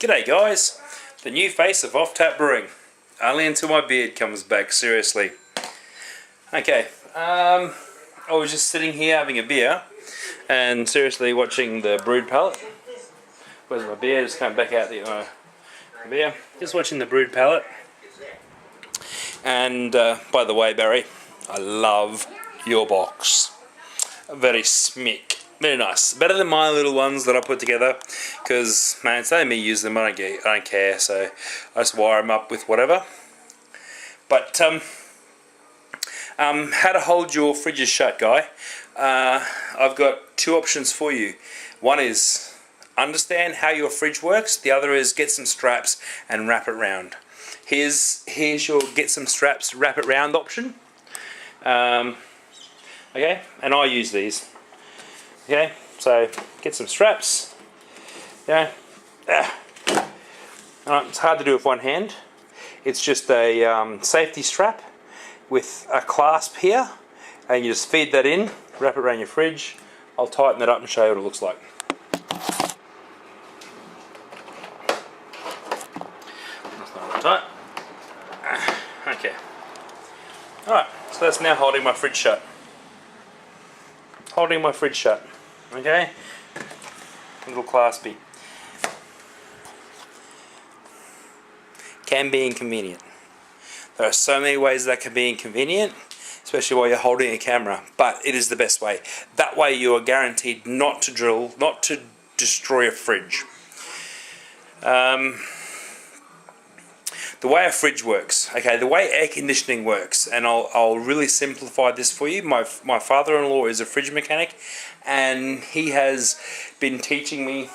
G'day guys, the new face of Offtap Brewing. Only until my beard comes back, seriously. Okay, I was just sitting here having a beer and seriously watching the brewed palette. Where's my beer? Just coming back out the beer. Just watching the brewed palette. And by the way, Barry, I love your box. Very smick. Very nice. Better than my little ones that I put together, because man, it's only me use them. I don't care. So I just wire them up with whatever. But how to hold your fridges shut, guy? I've got two options for you. One is understand how your fridge works. The other is get some straps and wrap it round. Here's your get some straps, wrap it round option. Okay, and I use these. Okay, so get some straps. Yeah, it's hard to do with one hand. It's just a safety strap with a clasp here, and you just feed that in, wrap it around your fridge. I'll tighten it up and show you what it looks like. That's not tight. Okay. Alright, so that's now holding my fridge shut. Holding my fridge shut. Okay, a little claspy. Can be inconvenient. There are so many ways that can be inconvenient, especially while you're holding a camera, but it is the best way. That way you are guaranteed not to drill, not to destroy a fridge. The way a fridge works, okay, the way air conditioning works, and I'll really simplify this for you. My father-in-law is a fridge mechanic, and he has been teaching me,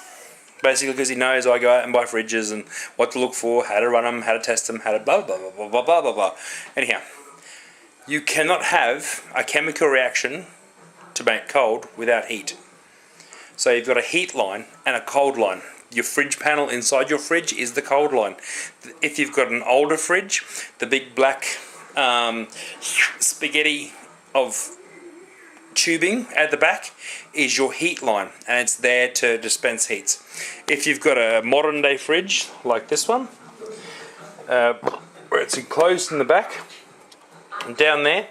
basically because he knows I go out and buy fridges and what to look for, how to run them, how to test them, how to blah blah blah blah blah blah blah blah. Anyhow, you cannot have a chemical reaction to make cold without heat. So you've got a heat line and a cold line. Your fridge panel inside your fridge is the cold line. If you've got an older fridge, the big black spaghetti of tubing at the back is your heat line, and it's there to dispense heats. If you've got a modern day fridge like this one, where it's enclosed in the back, and down there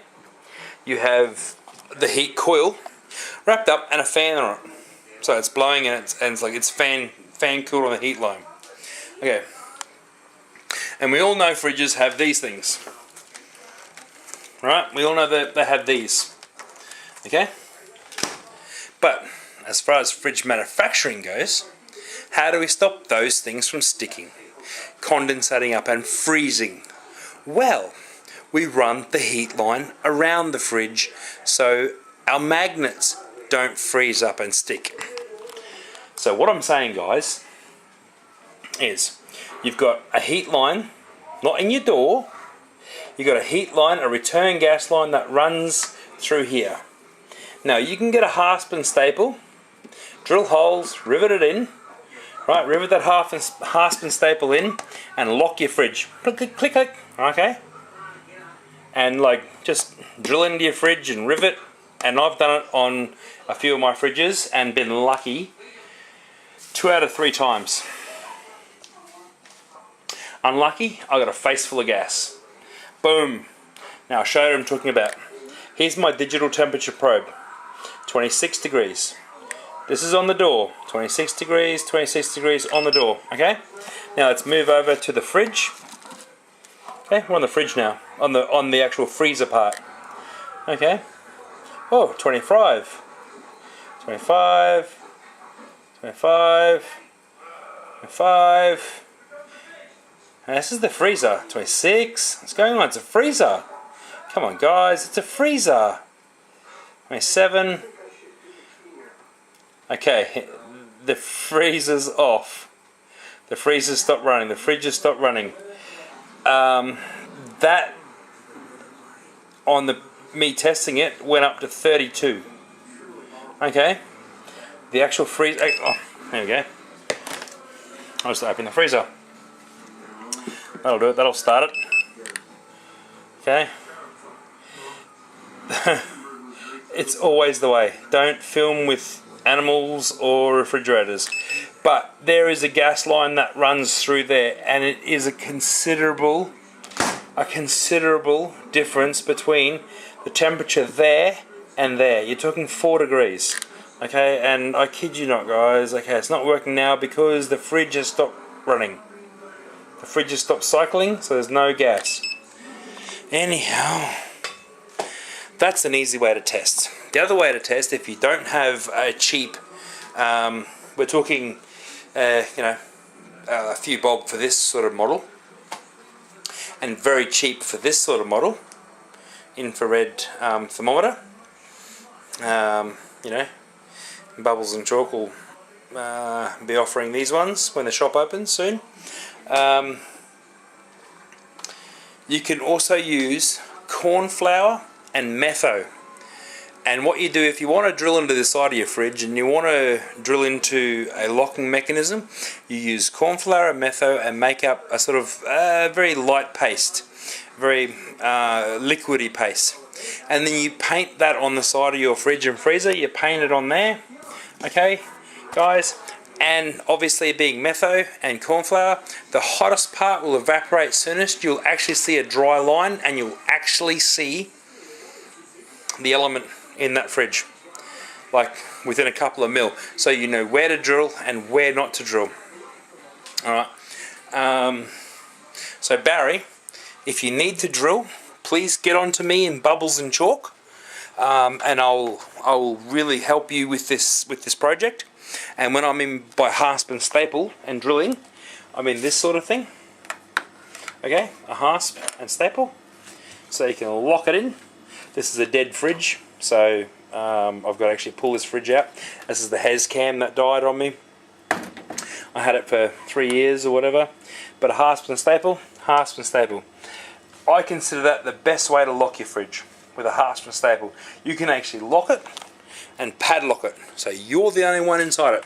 you have the heat coil wrapped up and a fan on it. So it's blowing and it's like it's fan cooled on the heat line. Okay, and we all know fridges have these things, right? We all know that they have these. Okay, but as far as fridge manufacturing goes, how do we stop those things from sticking, condensating up and freezing? Well, we run the heat line around the fridge so our magnets don't freeze up and stick. So what I'm saying, guys, is you've got a heat line, not in your door, you've got a heat line, a return gas line that runs through here. Now you can get a hasp and staple, drill holes, rivet it in, right, rivet that hasp and staple in and lock your fridge. Click, click, click, click, okay? And like just drill into your fridge and rivet, and I've done it on a few of my fridges and been lucky 2 out of 3 times. Unlucky, I got a face full of gas. Boom. Now I'll show you what I'm talking about. Here's my digital temperature probe. 26 degrees. This is on the door. 26 degrees, 26 degrees on the door. Okay? Now let's move over to the fridge. Okay, we're on the fridge now. On the actual freezer part. Okay. Oh, 25. 25. 25. 25. And this is the freezer. 26. What's going on? It's a freezer. Come on, guys. It's a freezer. 27. Okay. The freezer's off. The freezer's stopped running. The fridge has stopped running. That, on me testing it, went up to 32. Okay. The actual freezer. Oh, there we go. I'll just open the freezer. That'll do it. That'll start it. Okay. It's always the way. Don't film with animals or refrigerators. but there is a gas line that runs through there, and it is a considerable difference between the temperature there and there. You're talking 4 degrees. Okay, and I kid you not, guys. Okay, it's not working now because the fridge has stopped running. The fridge has stopped cycling, so there's no gas. Anyhow, that's an easy way to test. The other way to test, if you don't have a cheap, we're talking, a few bob for this sort of model, and very cheap for this sort of model, infrared thermometer. Bubbles and Chalk will be offering these ones when the shop opens soon. You can also use corn flour and metho. And what you do, if you want to drill into the side of your fridge and you want to drill into a locking mechanism, you use corn flour and metho and make up a sort of very light paste, very liquidy paste. And then you paint that on the side of your fridge and freezer. You paint it on there. Okay, guys, and obviously being metho and corn flour, the hottest part will evaporate soonest. You'll actually see a dry line, and you'll actually see the element in that fridge, like within a couple of mil, so you know where to drill and where not to drill. Alright, so Barry, if you need to drill, please get on to me in Bubbles and Chalk. And I'll really help you with this project. And when I'm in by hasp and staple and drilling, I'm in this sort of thing. Okay, a hasp and staple, so you can lock it in. This is a dead fridge, so I've got to actually pull this fridge out. This is the Hez cam that died on me. I had it for 3 years or whatever. But a hasp and staple, hasp and staple. I consider that the best way to lock your fridge. With a hasp and staple, you can actually lock it and padlock it, so you're the only one inside it.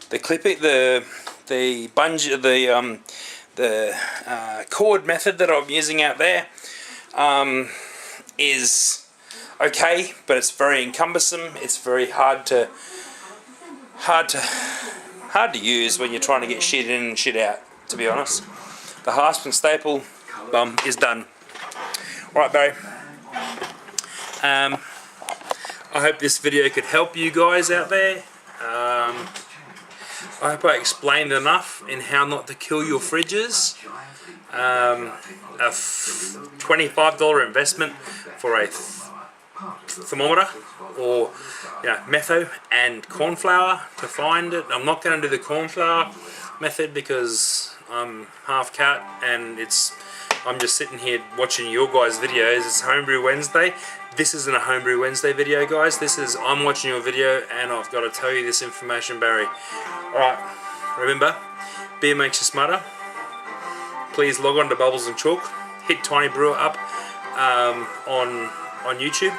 The clipping, the cord method that I'm using out there is okay, but it's very cumbersome. It's very hard to use when you're trying to get shit in and shit out. To be honest, the hasp and staple is done. All right, Barry. I hope this video could help you guys out there. I hope I explained enough in how not to kill your fridges. A $25 investment for a thermometer, or metho and corn flour to find it. I'm not going to do the corn flour method because I'm half cat and I'm just sitting here watching your guys' videos. It's Homebrew Wednesday. This isn't a Homebrew Wednesday video, guys. I'm watching your video and I've got to tell you this information, Barry. Alright, remember, beer makes you smarter. Please log on to Bubbles and Chalk. Hit Tiny Brewer up on YouTube.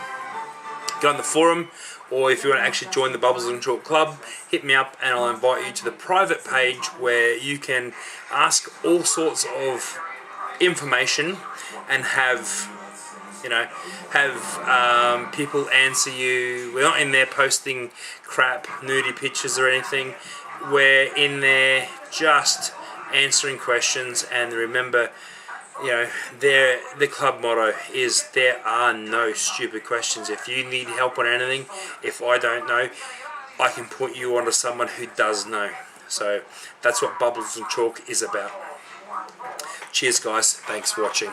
Go on the forum, or if you want to actually join the Bubbles and Chalk Club, hit me up and I'll invite you to the private page where you can ask all sorts of information and have people answer you. We're not in there posting crap, nudie pictures or anything. We're in there just answering questions. And remember, the club motto is there are no stupid questions. If you need help on anything, if I don't know, I can put you onto someone who does know. So that's what Bubbles and Chalk is about. Cheers, guys. Thanks for watching.